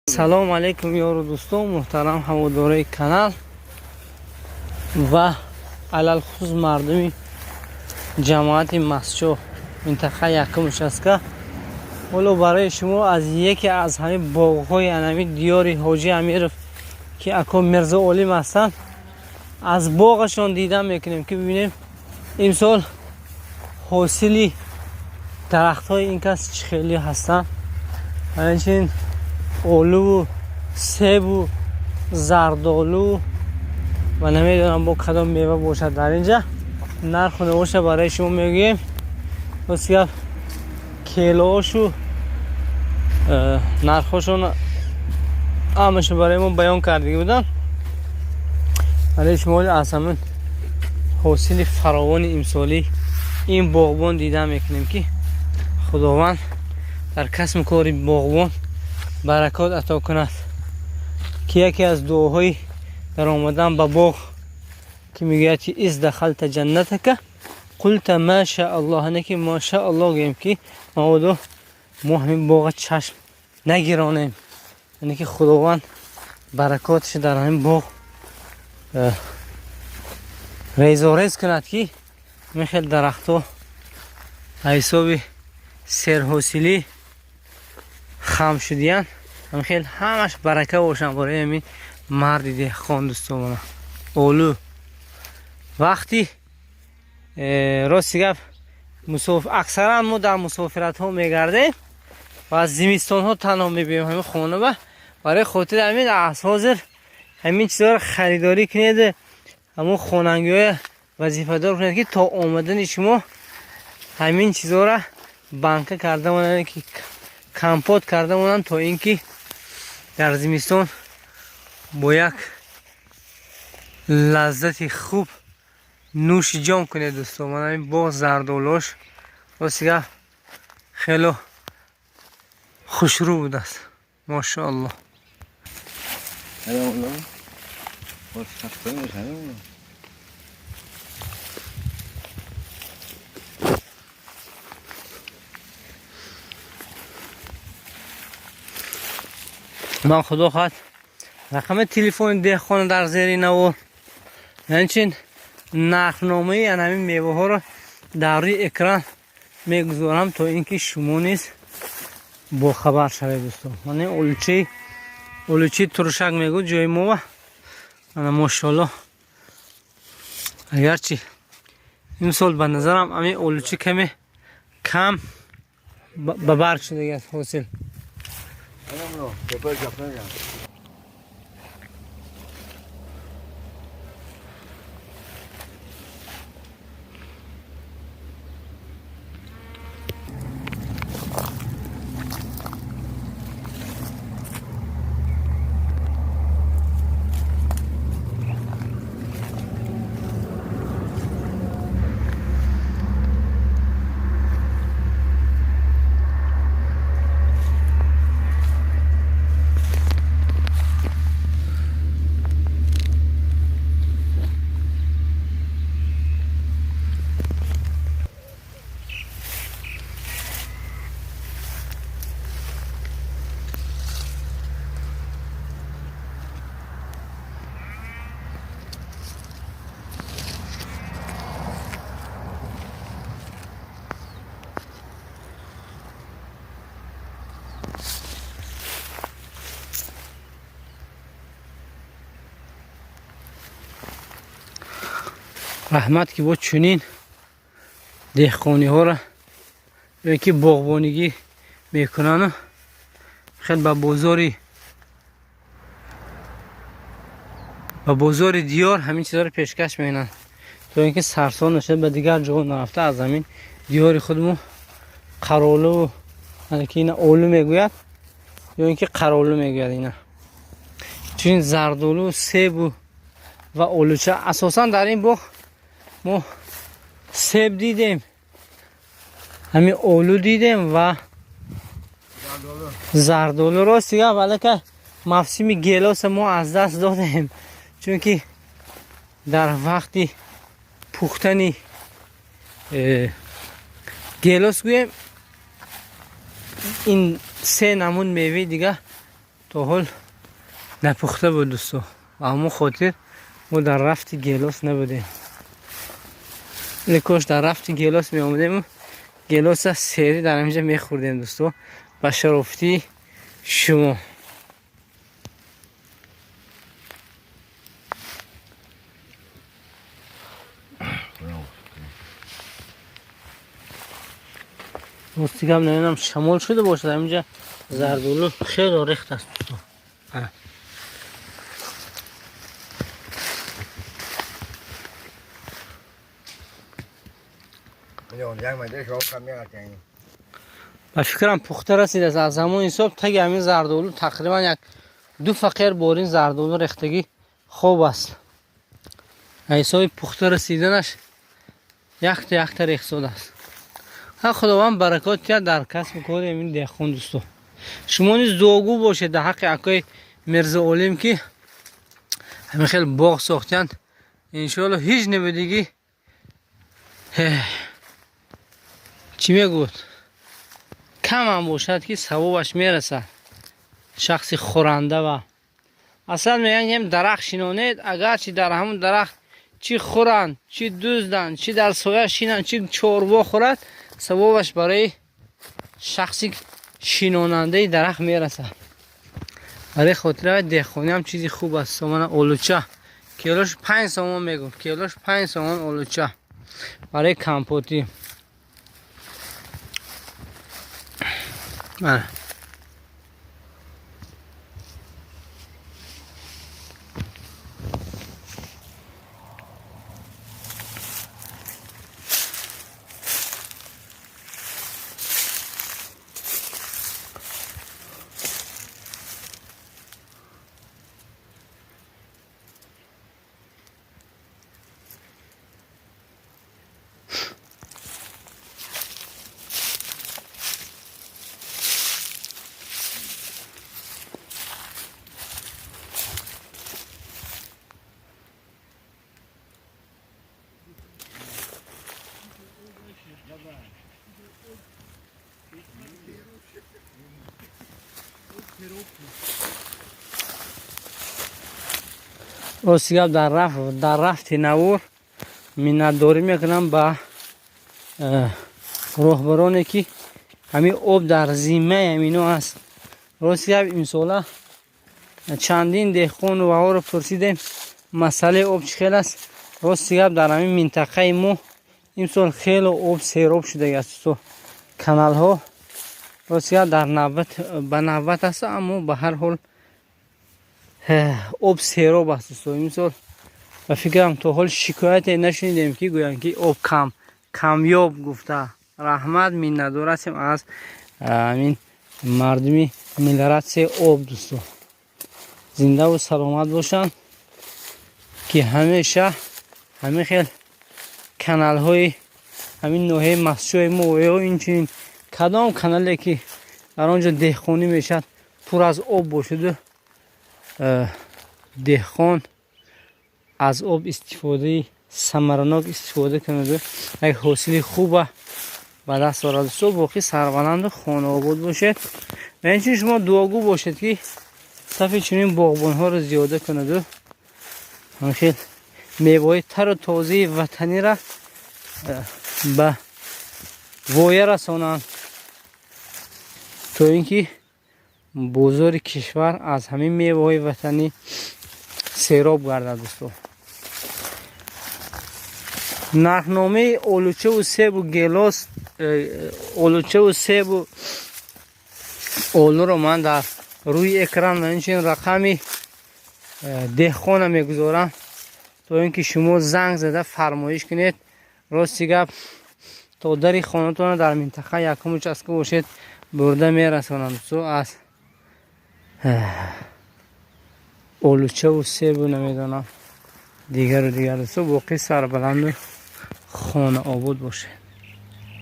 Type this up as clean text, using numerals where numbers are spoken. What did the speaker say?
سلام علیکم یارو دوستان محترم هواداری کانال و علل خصوص مردمی جماعت مسجد منطقه یکمش است که ولو برای شما از یکی از همین باغ‌های انمی دیار حاجی امیر که اکو مرزا علیم هستند از باغشان دیدن میکنیم که ببینیم امسال حاصلی درخت‌های این کس چه خیلی هستند. همچنین آلو و سیب و زردآلو و نمیدونم با کدام میوه باشد. در اینجا نرخ و نوش برای شما میگیم. بسیار کیلوش و نرخشون همش برای ما بیان کردگی بودن. برای شما از همون حاصل فراوان امسالی این باغبان دیدن میکنیم که خداوند در کسب کار باغبان برکات عطا کند که یکی از دعاهای در آمدن به باغ که میگه که از دخلت جنتک قلت ما شاء الله، نه که ما شاء الله گیم که ما همین باغ چشم نگیرانیم، یعنی که خداوند برکاتش در همین باغ ریزاریز کند که میخیل درخت ها حساب سرحاصلی خم شدیان خیلی همش برکه باشن برای همین مرد دهقان دوستان من. اولو وقتی راستی گفت اکثرا ما در مسافرت ها میگردیم و از زمستان ها تنها میبینیم همین خانه و برای خاطر همین حاضر همین چیزا رو خریداری کنید، همون خاننگی های وظیفه دار کنید که تا آمدن شما همین چیزا رو بانکه کرده مونن که کمپوت کرده مونن تا اینکه در زمستان با یک لذت خوب نوش جان کنید دوستان. من همین باغ زردآلوش واسه خیلی خوشرو بود است ماشاءالله. من خدا خواهد رقم تلفن دهقان در زیر نوار همچنین نرخنامه این همین میوه ها رو در روی اکران میگذارم تا اینکه شما نیز با خبر شوید دوستان. من اولوچی ترشک میگو جای ما و من ماشاءالله اگرچه این سال به نظرم همین اولوچی کمی کم به برگ شده است حاصل. رحمت که با چنین دهقانی ها را یا که باغبانگی میکنن خیلی به بازار دیار همین چیزا رو پیشکش میکنن تا اینکه سرسان نشه به دیگر جا نرفته از همین دیار خودمون قرالو یعنی که اینا اولو میگوید یا اینکه قرالو میگوید. اینا چون زردالو سیب و اولوچه اساسا در این باغ ما سیب دیدیم، همین اولو دیدیم و زردالو راستی گفت ولی که موسم گیلاس ما از دست دادیم چون که در وقتی پختنی گیلاس گویم این سه نمون میوه دیگه تا حال نپخته بود دوستو، اما خاطر ما در رفت گیلاس نبودیم. کاش در رفت گیلاس می آمدیم، گیلاس سری در اینجا می خوردیم دوستو، با شرافتی شما. دیگه هم نمیدونم شمال شده باشه. در اینجا زردالو خیلی ریخت است دوستو. با فکرم پخته رسید از زمان حساب تگ همین زردالو تقریبا یک دو فقیر بارین زردالو ریختگی خوب است. حساب پخته رسیدنش یک تا ریخت شده است. خداوند برکات کرد در کسب کار این دهقان دوستو. شما نیز دعاگو باشید در حق اکای مرزا عالم که همین خیلی باغ ساختند، انشاءالله هیچ نبودگی چی میگوید کم هم باشد که ثوابش میرسد شخص خورنده. و اصلا میگن هم درخت شینانید، اگر چی در همون درخت چی خورند، چی دزدند، چی در سایه شینند، چی چاروا خورد، ثوابش برای شخصی شیناننده درخت میرسد. برای خاطر دهقانی هم چیزی خوب است. سامان آلوچه کیلوش 5 سومن میگم، کیلوش 5 سومن آلوچه برای کمپوتی. راستی در رفت نور منتداری میکنم با راهبرانی که همین آب در زیمه همینو هست. راستی این ساله چندین دهقان و ها رو پرسیدیم مسئله آب چی خیلی است. راستی در همین منطقه ما این سال خیلی آب سیراب شده است. تو کانال ها راستی در نوبت است، اما به هر حال آب سیراب است این سال. و فکرم تا حال شکایت نشنیدیم که گویند که آب کمیاب گفته. رحمت منتظر هستیم از این مردمی ملت آب دوستو. زنده و سلامت باشن که همیشه همین خیل کانال های همین نوعه مسجد ما و این چنین کدام کانالی که در آنجا دهقانی میشد پر از آب باشد، دهقان از آب استفاده ثمرناک استفاده کنند، یک حاصل خوب به دست آورد. صبح باقی سربلند و خانه آباد باشد و اینچنین شما دعاگو باشید که صفحه چنین باغبان ها رو زیاده کند و همین میوه تر و تازه وطنی را به وایه رسانند تا اینکه بازار کشور از همین میوه وطنی سیراب گردد دوستو. نرخنامه آلوچه و سیب و گیلاس، آلوچه و سیب و آلو رو من در روی اکران و اینچنین رقمی دهقان میگذارم تا اینکه شما زنگ زده فرمایش کنید. راستی گپ تا در خانه‌تون در منطقه یکم چسکه باشید برده میرسانند. تو از آلوچه و سیب و نمیدانم دیگر و دیگر. تو باقی سربلند و خانه آباد باشه.